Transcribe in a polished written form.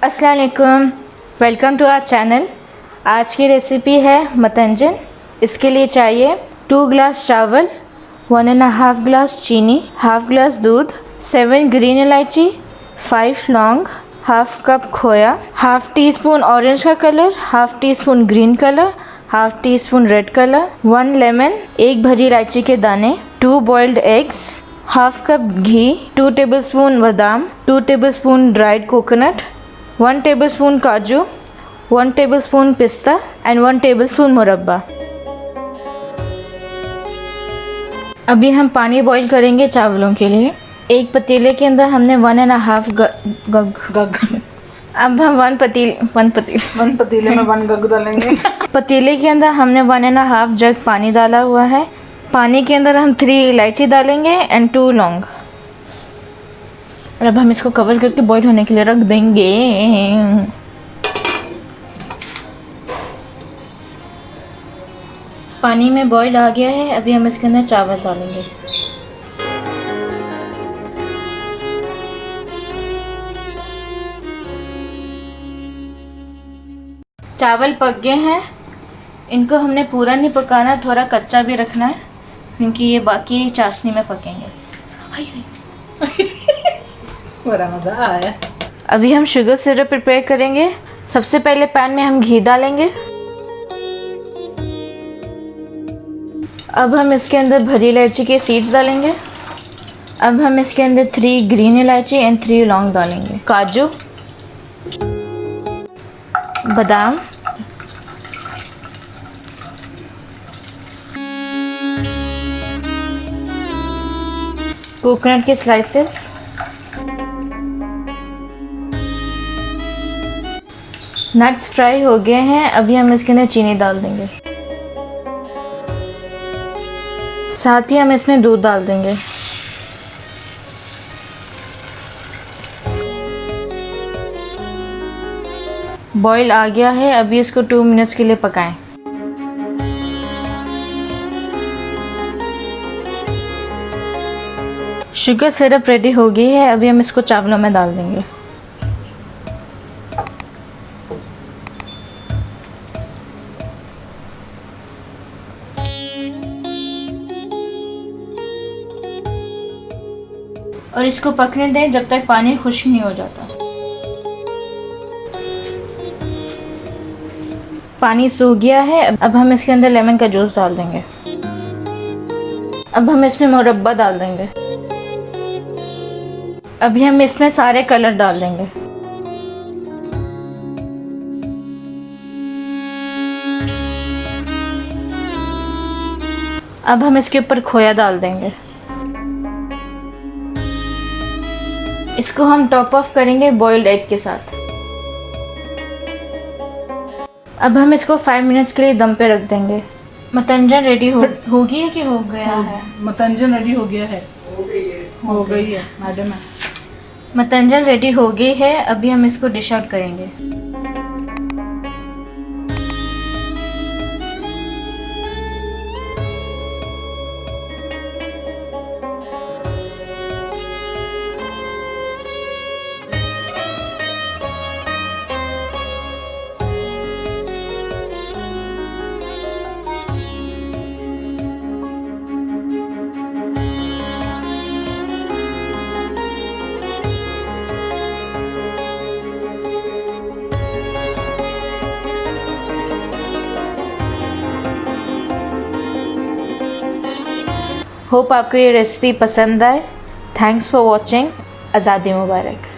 अस्सलाम वालेकुम, welcome to our channel. आज की रेसिपी है मतंजन। इसके लिए चाहिए 2 ग्लास चावल, 1.5 ग्लास चीनी, हाफ ग्लास दूध, 7 ग्रीन इलायची, 5 लौंग, हाफ कप खोया, हाफ टी स्पून ऑरेंज का colour, half tea spoon green colour, half tea spoon red colour, 1 lemon, 1 भरी इलायची के दाने, 2 बॉइल्ड एग्स, हाफ कप घी, 2 टेबलस्पून बादाम, 2 टेबलस्पून ड्राइड कोकोनट, 1 टेबलस्पून काजू, 1 टेबलस्पून पिस्ता एंड 1 टेबलस्पून मुरब्बा। अभी हम पानी बॉईल करेंगे चावलों के लिए। एक पतीले के अंदर हमने 1.5 अब हम 1 पतीले में 1 गग डालेंगे। पतीले के अंदर हमने 1.5 जग पानी डाला हुआ है। पानी के अंदर हम 3 इलायची डालेंगे एंड 2 लौंग। और अब हम इसको कवर करके बॉईल होने के लिए रख देंगे। पानी में बॉईल आ गया है, अभी हम इसके अंदर चावल डालेंगे। चावल पक गए हैं, इनको हमने पूरा नहीं पकाना, थोड़ा कच्चा भी रखना है क्योंकि ये बाकी चाशनी में पकेंगे। बड़ा मज़ा आया। अभी हम शुगर सिरप प्रिपेयर करेंगे। सबसे पहले पैन में हम घी डालेंगे। अब हम इसके अंदर भरी इलायची के सीड्स डालेंगे। अब हम इसके अंदर 3 ग्रीन इलायची एंड 3 लौंग डालेंगे। काजू, बादाम, कोकोनट के स्लाइसेस, नट्स फ्राई हो गए हैं। अभी हम इसके अंदर चीनी डाल देंगे, साथ ही हम इसमें दूध डाल देंगे। बॉईल आ गया है, अभी इसको 2 मिनट्स के लिए पकाएं। शुगर सिरप रेडी हो गई है, अभी हम इसको चावलों में डाल देंगे। और इसको पकने दें जब तक पानी खुश्क नहीं हो जाता। पानी सूख गया है, अब हम इसके अंदर लेमन का जूस डाल देंगे। अब हम इसमें मुरब्बा डाल देंगे। अभी हम इसमें सारे कलर डाल देंगे। अब हम इसके ऊपर खोया डाल देंगे। इसको हम टॉप ऑफ करेंगे बॉइल्ड एग के साथ। अब हम इसको 5 मिनट्स के लिए दम पे रख देंगे। मतंजन रेडी होगी है कि हो गया है? मतंजन रेडी हो गया है। हो गई है मैडम। मतंजन रेडी हो गई है, अभी हम इसको डिश आउट करेंगे। होप आपको ये रेसिपी पसंद आए। Thanks for watching. आज़ादी मुबारक।